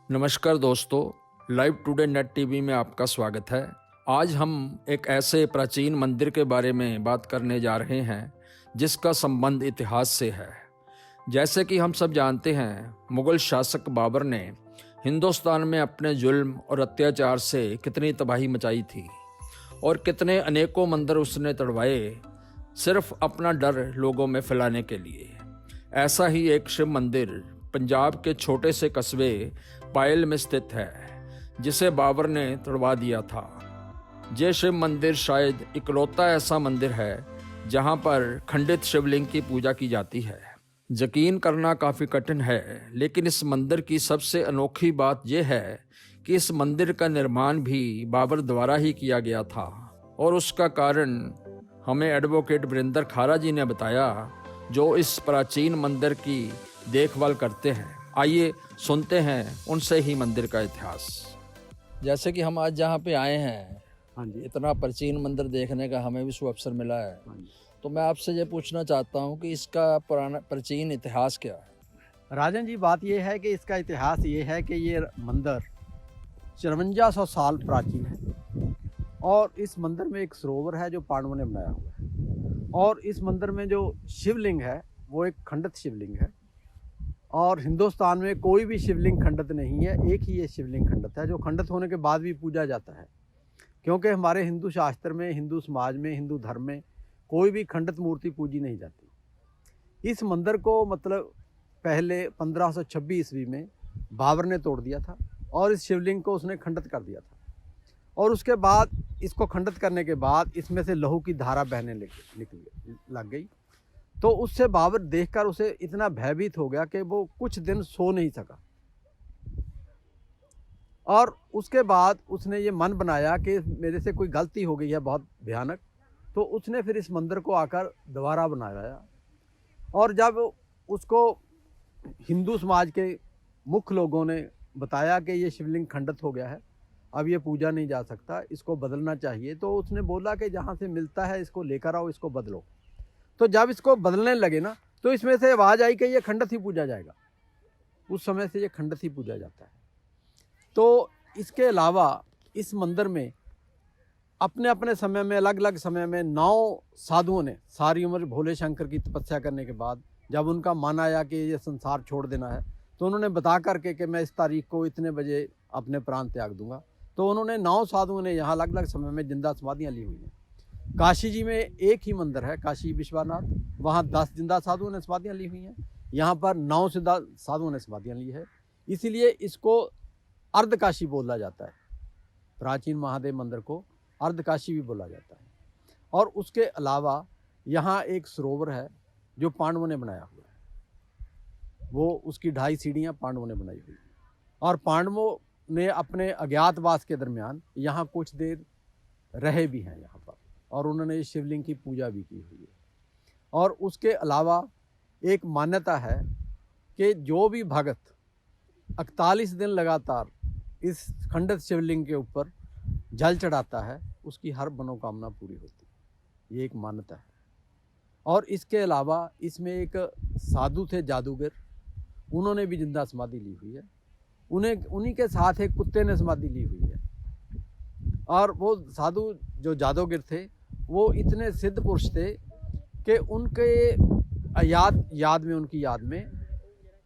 नमस्कार दोस्तों, live today net TV में आपका स्वागत है। आज हम एक ऐसे प्राचीन मंदिर के बारे में बात करने जा रहे हैं जिसका संबंध इतिहास से है। जैसे कि हम सब जानते हैं, मुगल शासक बाबर ने हिंदुस्तान में अपने जुल्म और अत्याचार से कितनी तबाही मचाई थी और कितने अनेकों मंदिर उसने तोड़वाए, सिर्फ अपना डर लोगों में फैलाने के लिए। ऐसा ही एक शिव मंदिर पंजाब के छोटे से कस्बे पायल में स्थित है, जिसे बाबर ने तोड़वा दिया था। ये शिव मंदिर शायद इकलौता ऐसा मंदिर है जहां पर खंडित शिवलिंग की पूजा की जाती है। यकीन करना काफ़ी कठिन है, लेकिन इस मंदिर की सबसे अनोखी बात यह है कि इस मंदिर का निर्माण भी बाबर द्वारा ही किया गया था, और उसका कारण हमें एडवोकेट वीरेंद्र खारा जी ने बताया, जो इस प्राचीन मंदिर की देखभाल करते हैं। आइए सुनते हैं उनसे ही मंदिर का इतिहास। जैसे कि हम आज जहाँ पे आए हैं, हाँ जी। इतना प्राचीन मंदिर देखने का हमें भी अवसर मिला है, हाँ जी। तो मैं आपसे ये पूछना चाहता हूँ कि इसका पुराना प्राचीन इतिहास क्या है। राजन जी, बात ये है कि इसका इतिहास ये है कि ये मंदिर 5400 साल प्राचीन है, और इस मंदिर में एक सरोवर है जो पांडवों ने बनाया हुआ है, और इस मंदिर में जो शिवलिंग है वो एक खंडित शिवलिंग है। और हिंदुस्तान में कोई भी शिवलिंग खंडित नहीं है, एक ही ये शिवलिंग खंडित है, जो खंडित होने के बाद भी पूजा जाता है। क्योंकि हमारे हिंदू शास्त्र में, हिंदू समाज में, हिंदू धर्म में कोई भी खंडित मूर्ति पूजी नहीं जाती। इस मंदिर को मतलब पहले 1526 ईस्वी में बाबर ने तोड़ दिया था, और इस शिवलिंग को उसने खंडित कर दिया था। और उसके बाद इसको खंडित करने के बाद इसमें से लहू की धारा बहने लग गई। तो उससे बाबर देखकर उसे इतना भयभीत हो गया कि वो कुछ दिन सो नहीं सका, और उसके बाद उसने ये मन बनाया कि मेरे से कोई गलती हो गई है बहुत भयानक। तो उसने फिर इस मंदिर को आकर दोबारा बनाया, और जब उसको हिंदू समाज के मुख्य लोगों ने बताया कि ये शिवलिंग खंडित हो गया है, अब ये पूजा नहीं जा सकता, इसको बदलना चाहिए, तो उसने बोला कि जहाँ से मिलता है इसको लेकर आओ, इसको बदलो। तो जब इसको बदलने लगे ना, तो इसमें से आवाज़ आई कि ये खंडित ही पूजा जाएगा। उस समय से ये खंडित ही पूजा जाता है। तो इसके अलावा इस मंदिर में अपने अपने समय में, अलग अलग समय में 9 साधुओं ने सारी उम्र भोले शंकर की तपस्या करने के बाद जब उनका मन आया कि ये संसार छोड़ देना है, तो उन्होंने बता करके कि मैं इस तारीख को इतने बजे अपने प्राण त्याग दूंगा। तो उन्होंने 9 साधुओं ने यहाँ अलग अलग समय में जिंदा समाधियाँ ली हुई हैं। काशी जी में एक ही मंदिर है, काशी विश्वनाथ, वहाँ 10 जिंदा साधुओं ने समाधियाँ ली हुई हैं। यहाँ पर 9 जिंदा साधुओं ने समाधियाँ ली है, इसीलिए इसको अर्धकाशी बोला जाता है। प्राचीन महादेव मंदिर को अर्धकाशी भी बोला जाता है। और उसके अलावा यहाँ एक सरोवर है जो पांडवों ने बनाया हुआ है, वो उसकी 2.5 सीढ़ियाँ पांडवों ने बनाई हुई हैं। और पांडवों ने अपने अज्ञातवास के दरमियान यहाँ कुछ देर रहे भी हैं यहाँ पर, और उन्होंने शिवलिंग की पूजा भी की हुई है। और उसके अलावा एक मान्यता है कि जो भी भगत 41 दिन लगातार इस खंडित शिवलिंग के ऊपर जल चढ़ाता है, उसकी हर मनोकामना पूरी होती है। ये एक मान्यता है। और इसके अलावा इसमें एक साधु थे जादूगर, उन्होंने भी जिंदा समाधि ली हुई है। उन्हीं के साथ एक कुत्ते ने समाधि ली हुई है। और वो साधु जो जादूगर थे, वो इतने सिद्ध पुरुष थे कि उनके उनकी याद में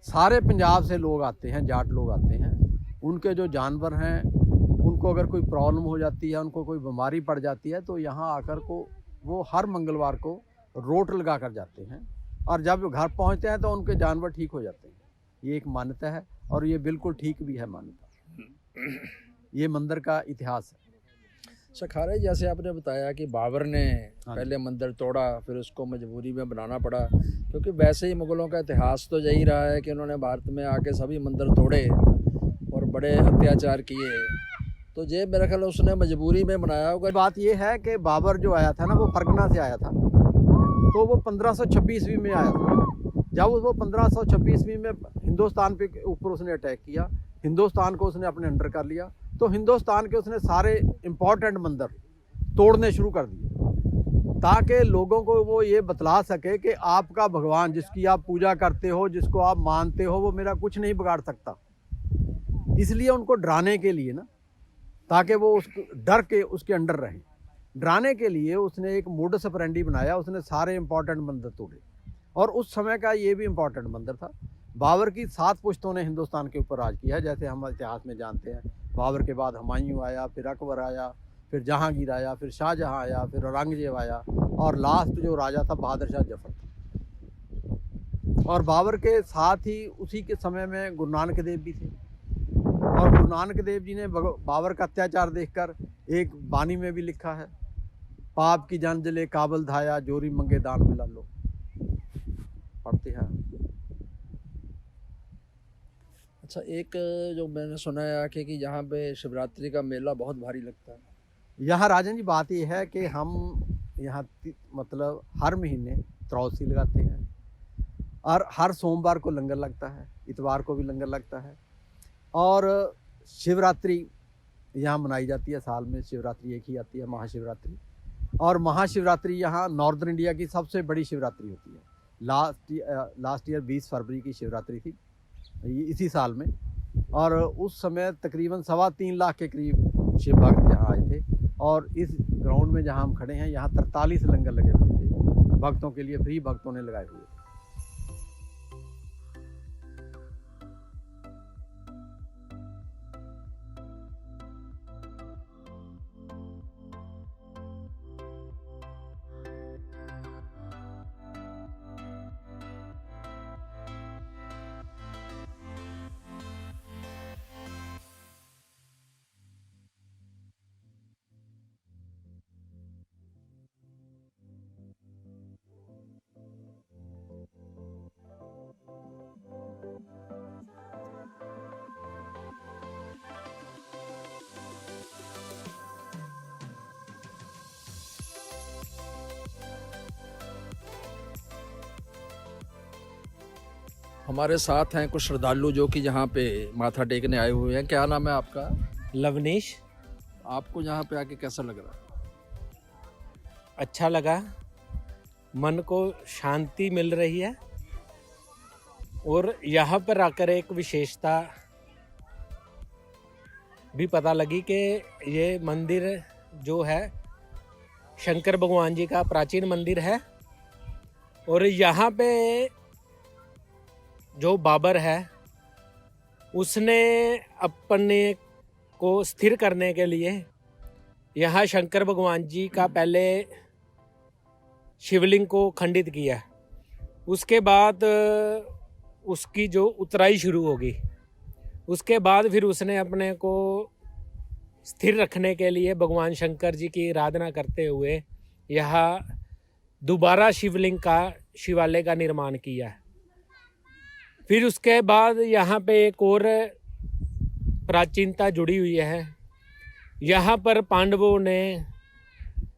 सारे पंजाब से लोग आते हैं, जाट लोग आते हैं। उनके जो जानवर हैं, उनको अगर कोई प्रॉब्लम हो जाती है, उनको कोई बीमारी पड़ जाती है, तो यहाँ आकर को वो हर मंगलवार को रोट लगा कर जाते हैं, और जब घर पहुँचते हैं तो उनके जानवर ठीक हो जाते हैं। ये एक मान्यता है, और ये बिल्कुल ठीक भी है मान्यता। ये मंदिर का इतिहास है। सखारे, जैसे आपने बताया कि बाबर ने पहले मंदिर तोड़ा, फिर उसको मजबूरी में बनाना पड़ा, क्योंकि वैसे ही मुगलों का इतिहास तो यही रहा है कि उन्होंने भारत में आके सभी मंदिर तोड़े और बड़े अत्याचार किए। तो ये मेरा ख्याल उसने मजबूरी में बनाया होगा। बात ये है कि बाबर जो आया था ना, वो फरगना से आया था, तो वो 1526 ईस्वी में आया था। जब वो 1526 ईस्वी में हिंदुस्तान पे ऊपर उसने अटैक किया, हिंदुस्तान को उसने अपने अंडर कर लिया, तो हिंदुस्तान के उसने सारे इम्पोर्टेंट मंदिर तोड़ने शुरू कर दिए, ताकि लोगों को वो ये बतला सके कि आपका भगवान जिसकी आप पूजा करते हो, जिसको आप मानते हो, वो मेरा कुछ नहीं बिगाड़ सकता। इसलिए उनको डराने के लिए ना, ताकि वो उसको डर के उसके अंडर रहें, डराने के लिए उसने एक मोडस ऑपरेंडी बनाया। उसने सारे इंपॉर्टेंट मंदिर तोड़े, और उस समय का ये भी इंपॉर्टेंट मंदिर था। बाबर की 7 पुश्तों ने हिंदुस्तान के ऊपर राज किया, जैसे हम इतिहास में जानते हैं। बाबर के बाद हुमायूं आया, फिर अकबर आया, फिर जहांगीर आया, फिर शाहजहां आया, फिर औरंगजेब आया, और लास्ट जो राजा था बहादुर शाह जफर था। और बाबर के साथ ही उसी के समय में गुरु नानक देव भी थे, और गुरु नानक देव जी ने बाबर का अत्याचार देखकर एक बानी में भी लिखा है, पाप की जान जले काबल धाया, जोरी मंगे दान मिला लो। पढ़ते हैं। अच्छा, एक जो मैंने सुना है कि यहाँ पे शिवरात्रि का मेला बहुत भारी लगता है। यहाँ राजन जी बात यह है कि हम यहाँ मतलब हर महीने त्रौसी लगाते हैं, और हर सोमवार को लंगर लगता है, इतवार को भी लंगर लगता है, और शिवरात्रि यहाँ मनाई जाती है। साल में शिवरात्रि एक ही आती है, महाशिवरात्रि। और महाशिवरात्रि यहाँ नॉर्दर्न इंडिया की सबसे बड़ी शिवरात्रि होती है। लास्ट ईयर 20 फरवरी की शिवरात्रि थी इसी साल में, और उस समय तकरीबन 3.25 लाख के करीब शिव भक्त यहाँ आए थे। और इस ग्राउंड में जहाँ हम खड़े हैं, यहाँ 43 लंगर लगे हुए थे भक्तों के लिए, फ्री भक्तों ने लगाए हुए। हमारे साथ हैं कुछ श्रद्धालु जो कि यहाँ पे माथा टेकने आए हुए हैं। क्या नाम है आपका? लवनीश। आपको यहाँ पे आके कैसा लग रहा है? अच्छा लगा, मन को शांति मिल रही है, और यहाँ पर आकर एक विशेषता भी पता लगी कि ये मंदिर जो है शंकर भगवान जी का प्राचीन मंदिर है, और यहाँ पे जो बाबर है उसने अपने को स्थिर करने के लिए यहाँ शंकर भगवान जी का पहले शिवलिंग को खंडित किया। उसके बाद उसकी जो उतराई शुरू होगी, उसके बाद फिर उसने अपने को स्थिर रखने के लिए भगवान शंकर जी की आराधना करते हुए यहाँ दोबारा शिवलिंग का शिवालय का निर्माण किया। फिर उसके बाद यहाँ पे एक और प्राचीनता जुड़ी हुई है। यहाँ पर पांडवों ने,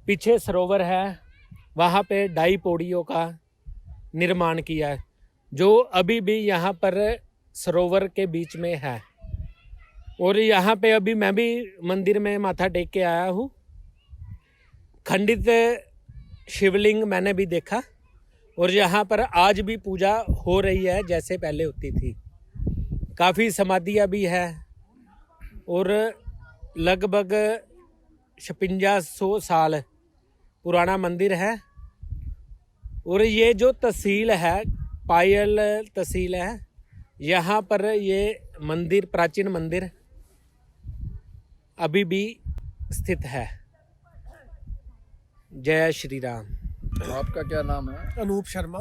पीछे सरोवर है, वहाँ पे ढाई पौड़ियों का निर्माण किया है, जो अभी भी यहाँ पर सरोवर के बीच में है। और यहाँ पे अभी मैं भी मंदिर में माथा टेक के आया हूँ। खंडित शिवलिंग मैंने भी देखा, और यहाँ पर आज भी पूजा हो रही है जैसे पहले होती थी। काफ़ी समाधियाँ भी है, और लगभग 5600 साल पुराना मंदिर है। और ये जो तहसील है, पायल तहसील है, यहाँ पर ये मंदिर, प्राचीन मंदिर अभी भी स्थित है। जय श्री राम। आपका क्या नाम है? अनूप शर्मा।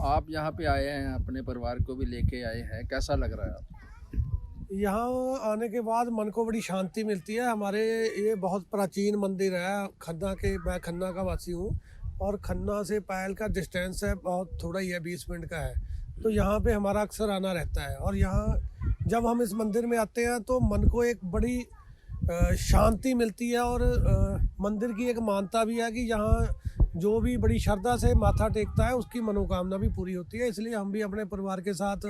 आप यहाँ पे आए हैं, अपने परिवार को भी लेके आए हैं, कैसा लग रहा है आपको? यहाँ आने के बाद मन को बड़ी शांति मिलती है। हमारे ये बहुत प्राचीन मंदिर है खन्ना के। मैं खन्ना का वासी हूँ, और खन्ना से पायल का डिस्टेंस है बहुत थोड़ा ही है, 20 मिनट का है। तो यहाँ पे हमारा अक्सर आना रहता है, और यहाँ जब हम इस मंदिर में आते हैं तो मन को एक बड़ी शांति मिलती है। और मंदिर की एक मान्यता भी है कि यहाँ जो भी बड़ी श्रद्धा से माथा टेकता है उसकी मनोकामना भी पूरी होती है। इसलिए हम भी अपने परिवार के साथ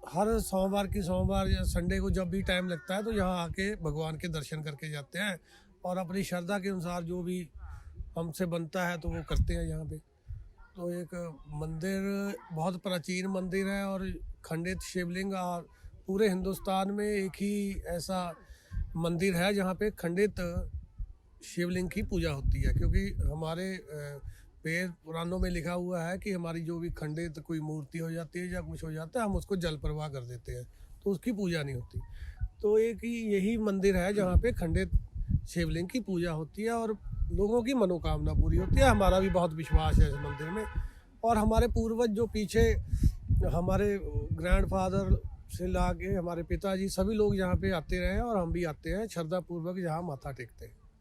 हर सोमवार या संडे को जब भी टाइम लगता है तो यहाँ आके भगवान के दर्शन करके जाते हैं, और अपनी श्रद्धा के अनुसार जो भी हमसे बनता है तो वो करते हैं यहाँ पे। तो एक मंदिर बहुत प्राचीन मंदिर है, और खंडित शिवलिंग और पूरे हिंदुस्तान में एक ही ऐसा मंदिर है जहाँ पे खंडित शिवलिंग की पूजा होती है, क्योंकि हमारे वेद पुराणों में लिखा हुआ है कि हमारी जो भी खंडित कोई मूर्ति हो जाती है या कुछ हो जाता है, हम उसको जल प्रवाह कर देते हैं, तो उसकी पूजा नहीं होती। तो एक ही यही मंदिर है जहाँ पे खंडित शिवलिंग की पूजा होती है और लोगों की मनोकामना पूरी होती है। हमारा भी बहुत विश्वास है इस मंदिर में, और हमारे पूर्वज जो पीछे हमारे ग्रैंडफादर से लाके हमारे पिताजी सभी लोग यहाँ पे आते रहे हैं और हम भी आते हैं श्रद्धापूर्वक यहाँ माथा टेकते हैं।